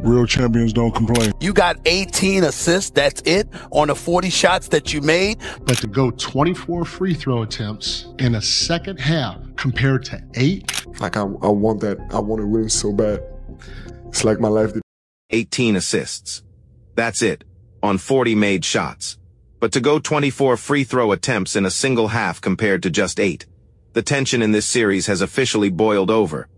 Real champions don't complain. You got 18 assists, that's it, on the 40 shots that you made. But to go 24 free throw attempts in a second half compared to 8? Like I want that. I want to win so bad. It's like my life. 18 assists. That's it, on 40 made shots. But to go 24 free throw attempts in a single half compared to just 8. The tension in this series has officially boiled over.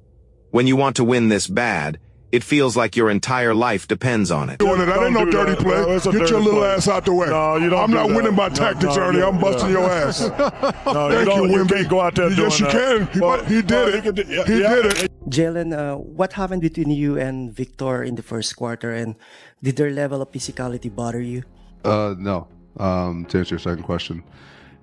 When you want to win this bad, it feels like your entire life depends on it. Doing it. That ain't no dirty play. Get your little ass out the way. No, you don't. I'm not winning by tactics, Ernie. I'm busting your ass. Thank you, Wemby. Go out there doing yes, you that. can. He did it. He did it. Jalen, what happened between you and Victor in the first quarter, and did their level of physicality bother you? No. To answer your second question.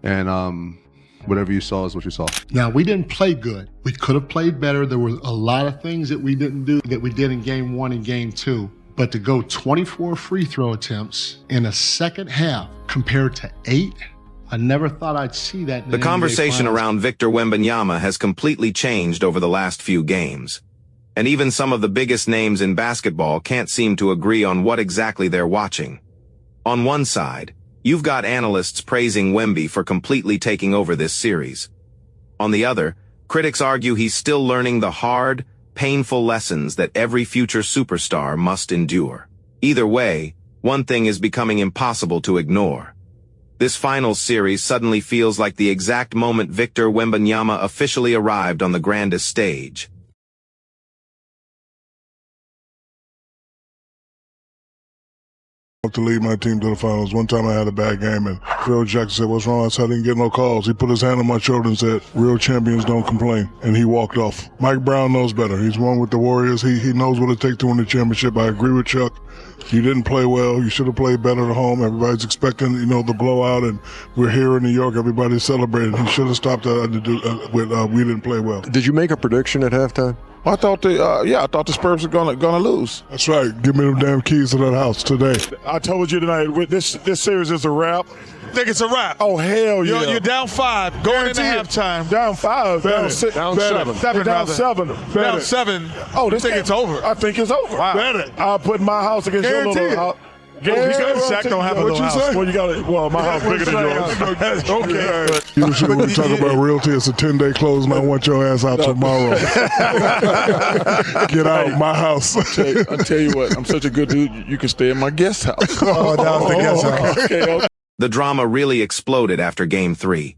And whatever you saw is what you saw. Now, we didn't play good. We could have played better. There were a lot of things that we didn't do that we did in game 1 and game 2. But to go 24 free throw attempts in a second half compared to 8, I never thought I'd see that in The conversation around Victor Wembanyama has completely changed over the last few games. And even some of the biggest names in basketball can't seem to agree on what exactly they're watching. On one side, you've got analysts praising Wemby for completely taking over this series. On the other, critics argue he's still learning the hard, painful lessons that every future superstar must endure. Either way, one thing is becoming impossible to ignore. This finals series suddenly feels like the exact moment Victor Wembanyama officially arrived on the grandest stage. To lead my team to the finals. One time I had a bad game and Phil Jackson said, "What's wrong?" I said, "I didn't get no calls." He put his hand on my shoulder and said, "Real champions don't complain." And he walked off. Mike Brown knows better. He's won with the Warriors. He knows what it takes to win the championship. I agree with Chuck. You didn't play well. You should have played better at home. Everybody's expecting, the blowout, and we're here in New York. Everybody's celebrating. He should have stopped with we didn't play well. Did you make a prediction at halftime? I thought the Spurs were gonna lose. That's right. Give me them damn keys to that house today. I told you tonight, this series is a wrap. Think it's a wrap. Oh, hell yeah. You're down 5 going into halftime. Down 5. Down 6. Down 7. Down 7. Down 7. Oh, you think it's over? I think it's over. Wow. I'll put my house against your little house. Shaq don't have a little house. Well, my house bigger than yours. Okay. Usually when we talk about realty, it's a 10-day close, and I want your ass out tomorrow. Get out of my house. I'll tell you what, I'm such a good dude, you can stay in my guest house. Oh, that was the guest house. Okay. The drama really exploded after Game 3.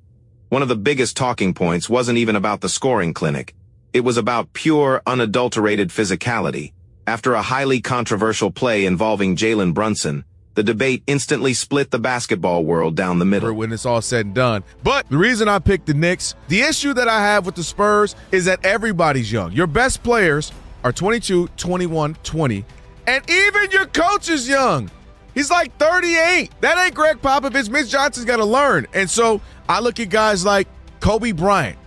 One of the biggest talking points wasn't even about the scoring clinic. It was about pure, unadulterated physicality. After a highly controversial play involving Jalen Brunson, the debate instantly split the basketball world down the middle. When it's all said and done. But the reason I picked the Knicks, the issue that I have with the Spurs is that everybody's young. Your best players are 22, 21, 20, and even your coach is young. He's like 38. That ain't Greg Popovich. Mitch Johnson's got to learn. And so I look at guys like Kobe Bryant.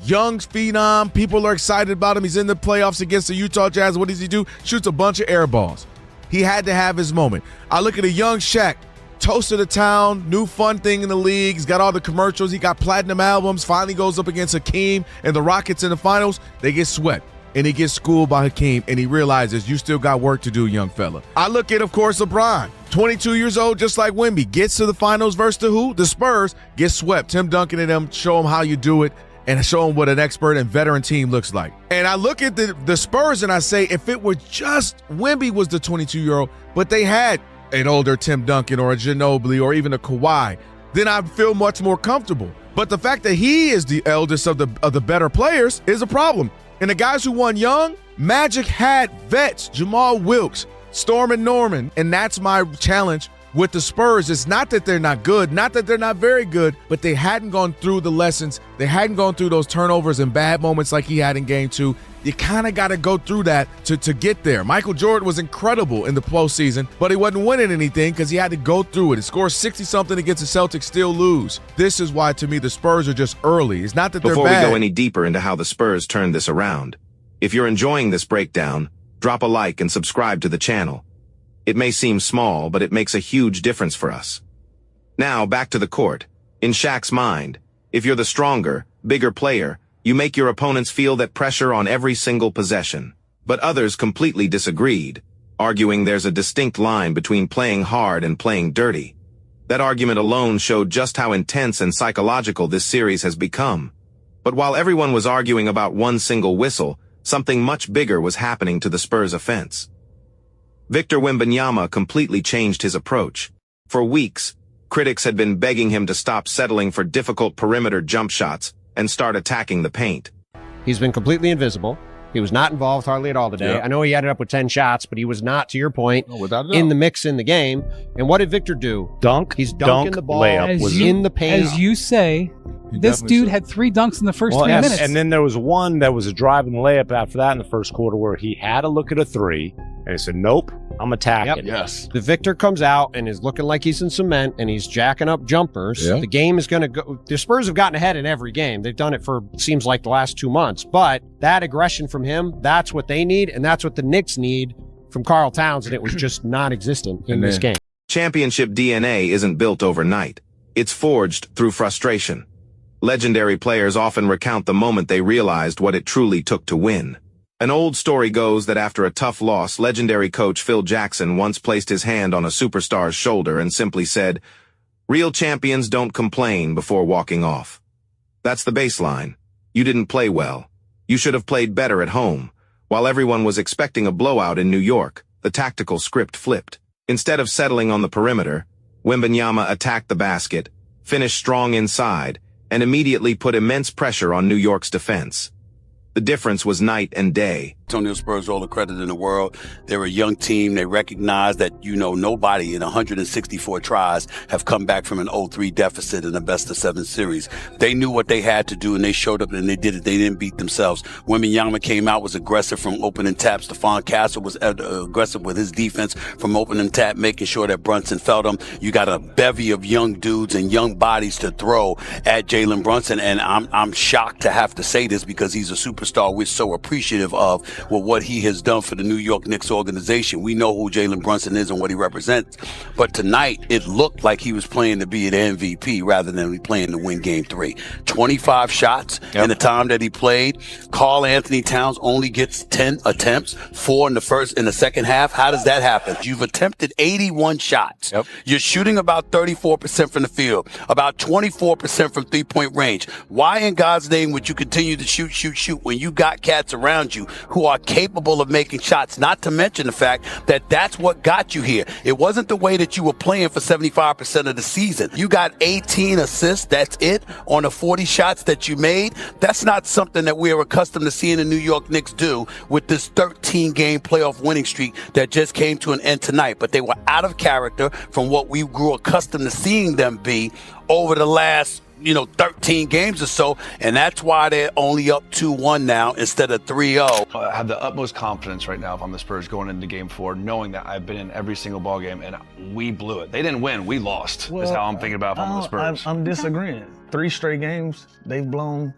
Young phenom, people are excited about him. He's in the playoffs against the Utah Jazz. What does he do? Shoots a bunch of air balls. He had to have his moment. I look at a young Shaq, toast of the town, new fun thing in the league. He's got all the commercials. He got platinum albums. Finally goes up against Hakeem and the Rockets in the finals. They get swept. And he gets schooled by Hakeem, and he realizes you still got work to do, young fella. I look at, of course, LeBron, 22 years old, just like Wemby, gets to the finals versus the who? The Spurs, gets swept. Tim Duncan and them show him how you do it and show him what an expert and veteran team looks like. And I look at the Spurs and I say, if it were just Wemby was the 22-year-old, but they had an older Tim Duncan or a Ginobili or even a Kawhi, then I'd feel much more comfortable. But the fact that he is the eldest of the better players is a problem. And the guys who won young, Magic had vets, Jamal Wilkes, Storm and Norman, and that's my challenge with the Spurs. It's not that they're not good, not that they're not very good, but they hadn't gone through the lessons. They hadn't gone through those turnovers and bad moments like he had in Game 2. You kind of got to go through that to get there. Michael Jordan was incredible in the postseason, but he wasn't winning anything because he had to go through it. He scores 60-something against the Celtics, still lose. This is why, to me, the Spurs are just early. It's not that they're bad. Before we go any deeper into how the Spurs turned this around, if you're enjoying this breakdown, drop a like and subscribe to the channel. It may seem small, but it makes a huge difference for us. Now, back to the court. In Shaq's mind, if you're the stronger, bigger player, you make your opponents feel that pressure on every single possession. But others completely disagreed. arguing there's a distinct line between playing hard and playing dirty. That argument alone showed just how intense and psychological this series has become. But while everyone was arguing about one single whistle, something much bigger was happening to the Spurs offense. Victor Wembanyama completely changed his approach. For weeks, critics had been begging him to stop settling for difficult perimeter jump shots and start attacking the paint. He's been completely invisible. He was not involved hardly at all today. Yeah. I know he ended up with 10 shots, but he was not, to your point, in the mix in the game. And what did Victor do? Dunk. He's dunking the ball. Layup. Was in the paint. As you say, this dude had 3 dunks in the first 3 minutes. And then there was one that was a driving layup after that in the first quarter where he had to look at a 3, and he said, nope, I'm attacking. Yes. The Victor comes out and is looking like he's in cement, and he's jacking up jumpers. Yeah. The game is going to go. The Spurs have gotten ahead in every game. They've done it for, seems like, the last 2 months. But that aggression from him, that's what they need, and that's what the Knicks need from Karl Towns, and it was just non-existent in this game. Championship DNA isn't built overnight. It's forged through frustration. Legendary players often recount the moment they realized what it truly took to win. An old story goes that after a tough loss, legendary coach Phil Jackson once placed his hand on a superstar's shoulder and simply said, "Real champions don't complain before walking off." That's the baseline. You didn't play well. You should have played better at home. While everyone was expecting a blowout in New York, the tactical script flipped. Instead of settling on the perimeter, Wembanyama attacked the basket, finished strong inside, and immediately put immense pressure on New York's defense. The difference was night and day. Antonio Spurs all the credit in the world. They're a young team. They recognize that, nobody in 164 tries have come back from an 0-3 deficit in a best-of-7 series. They knew what they had to do, and they showed up, and they did it. They didn't beat themselves. Wembanyama came out, was aggressive from opening taps. Stephon Castle was aggressive with his defense from opening tap, making sure that Brunson felt him. You got a bevy of young dudes and young bodies to throw at Jalen Brunson, and I'm shocked to have to say this because he's a superstar we're so appreciative of with what he has done for the New York Knicks organization. We know who Jalen Brunson is and what he represents. But tonight, it looked like he was playing to be an MVP rather than playing to win Game 3. 25 shots in the time that he played. Karl Anthony Towns only gets 10 attempts, 4 in the second half. How does that happen? You've attempted 81 shots. You're shooting about 34% from the field, about 24% from three-point range. Why in God's name would you continue to shoot when you got cats around you who are capable of making shots, not to mention the fact that that's what got you here. It wasn't the way that you were playing for 75% of the season. You got 18 assists, that's it, on the 40 shots that you made. That's not something that we are accustomed to seeing the New York Knicks do with this 13-game playoff winning streak that just came to an end tonight. But they were out of character from what we grew accustomed to seeing them be over the last 13 games or so, and that's why they're only up 2-1 now instead of 3-0. I have the utmost confidence right now if I'm the Spurs going into Game 4, knowing that I've been in every single ball game and we blew it. They didn't win, we lost. Is how I'm thinking about if I'm the Spurs. I'm disagreeing. 3 straight games, they've blown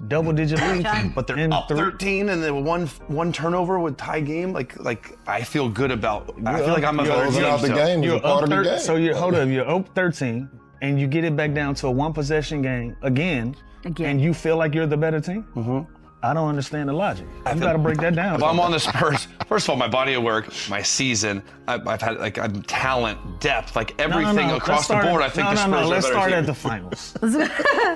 double-digit leads, but they're up 13 and then one turnover with tie game. Like I feel good about. I feel like I'm a better team. You're up 13. So you're up 13. And you get it back down to a one-possession game again, and you feel like you're the better team? I don't understand the logic. You got to break that down. If I'm on the Spurs, first of all, my body of work, my season, I've had I'm talent, depth, everything across the board. I think the Spurs are let's better start team. at the finals.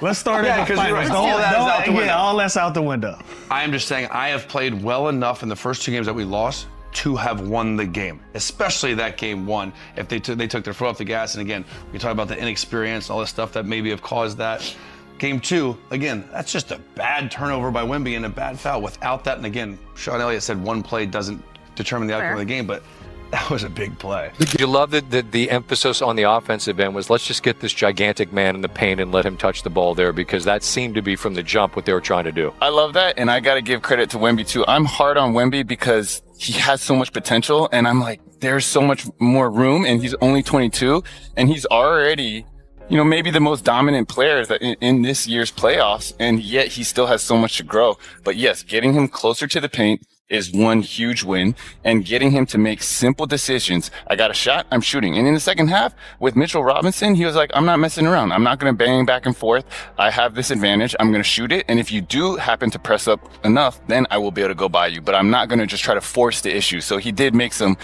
Let's start at the finals. Right. All that is out the window. All that's out the window. I am just saying I have played well enough in the first 2 games that we lost to have won the game, especially that Game 1. If they took their foot off the gas, and again, we talk about the inexperience and all this stuff that maybe have caused that. Game 2, again, that's just a bad turnover by Wemby and a bad foul. Without that, and again, Sean Elliott said one play doesn't determine the outcome of the game, but that was a big play. You love that the emphasis on the offensive end was let's just get this gigantic man in the paint and let him touch the ball there, because that seemed to be from the jump what they were trying to do. I love that, and I got to give credit to Wemby too. I'm hard on Wemby because he has so much potential, and I'm like, there's so much more room, and he's only 22, and he's already, maybe the most dominant player in this year's playoffs, and yet he still has so much to grow. But yes, getting him closer to the paint, is one huge win, and getting him to make simple decisions. I got a shot, I'm shooting. And in the second half with Mitchell Robinson, he was like, I'm not messing around. I'm not going to bang back and forth. I have this advantage. I'm going to shoot it. And if you do happen to press up enough, then I will be able to go by you. But I'm not going to just try to force the issue. So he did make some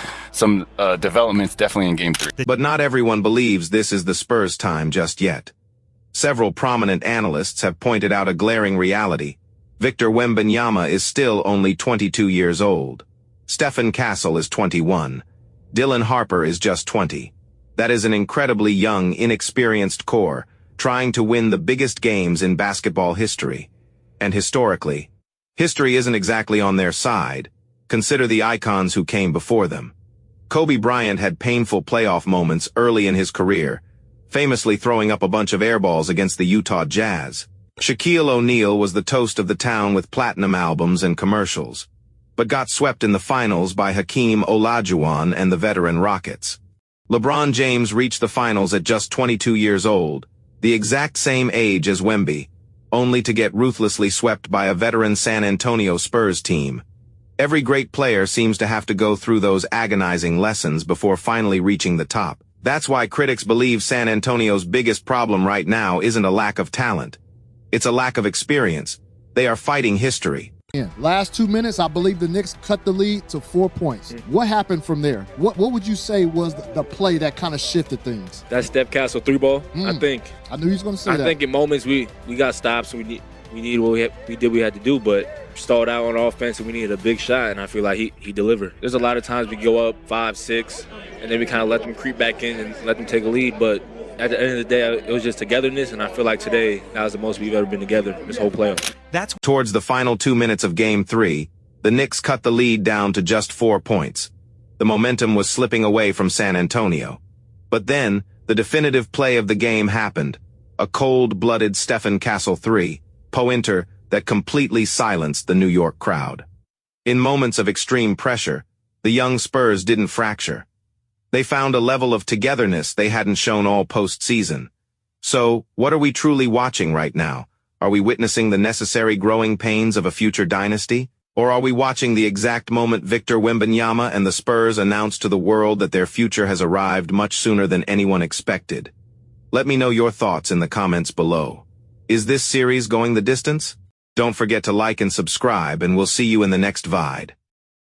developments definitely in game 3. But not everyone believes this is the Spurs' time just yet. Several prominent analysts have pointed out a glaring reality. Victor Wembanyama is still only 22 years old. Stephen Castle is 21. Dylan Harper is just 20. That is an incredibly young, inexperienced core, trying to win the biggest games in basketball history. And historically, history isn't exactly on their side. Consider the icons who came before them. Kobe Bryant had painful playoff moments early in his career, famously throwing up a bunch of airballs against the Utah Jazz. Shaquille O'Neal was the toast of the town with platinum albums and commercials, but got swept in the finals by Hakeem Olajuwon and the veteran Rockets. LeBron James reached the finals at just 22 years old, the exact same age as Wemby, only to get ruthlessly swept by a veteran San Antonio Spurs team. Every great player seems to have to go through those agonizing lessons before finally reaching the top. That's why critics believe San Antonio's biggest problem right now isn't a lack of talent. It's a lack of experience. They are fighting history. Last 2 minutes, I believe the Knicks cut the lead to 4 points. What happened from there? What would you say was the play that kind of shifted things? That Steph Castle 3-ball, I think. I knew he was going to say that. I think in moments we got stops. We needed what we did. We had to do, but stalled out on offense, and we needed a big shot. And I feel like he delivered. There's a lot of times we go up 5, 6, and then we kind of let them creep back in and let them take a lead. But at the end of the day, it was just togetherness, and I feel like today that was the most we've ever been together this whole playoff. Towards the final 2 minutes of Game 3, the Knicks cut the lead down to just 4 points. The momentum was slipping away from San Antonio. But then, the definitive play of the game happened. A cold-blooded Stephen Castle 3-pointer that completely silenced the New York crowd. In moments of extreme pressure, the young Spurs didn't fracture. They found a level of togetherness they hadn't shown all postseason. So, what are we truly watching right now? Are we witnessing the necessary growing pains of a future dynasty? Or are we watching the exact moment Victor Wembanyama and the Spurs announced to the world that their future has arrived much sooner than anyone expected? Let me know your thoughts in the comments below. Is this series going the distance? Don't forget to like and subscribe, and we'll see you in the next VIDE.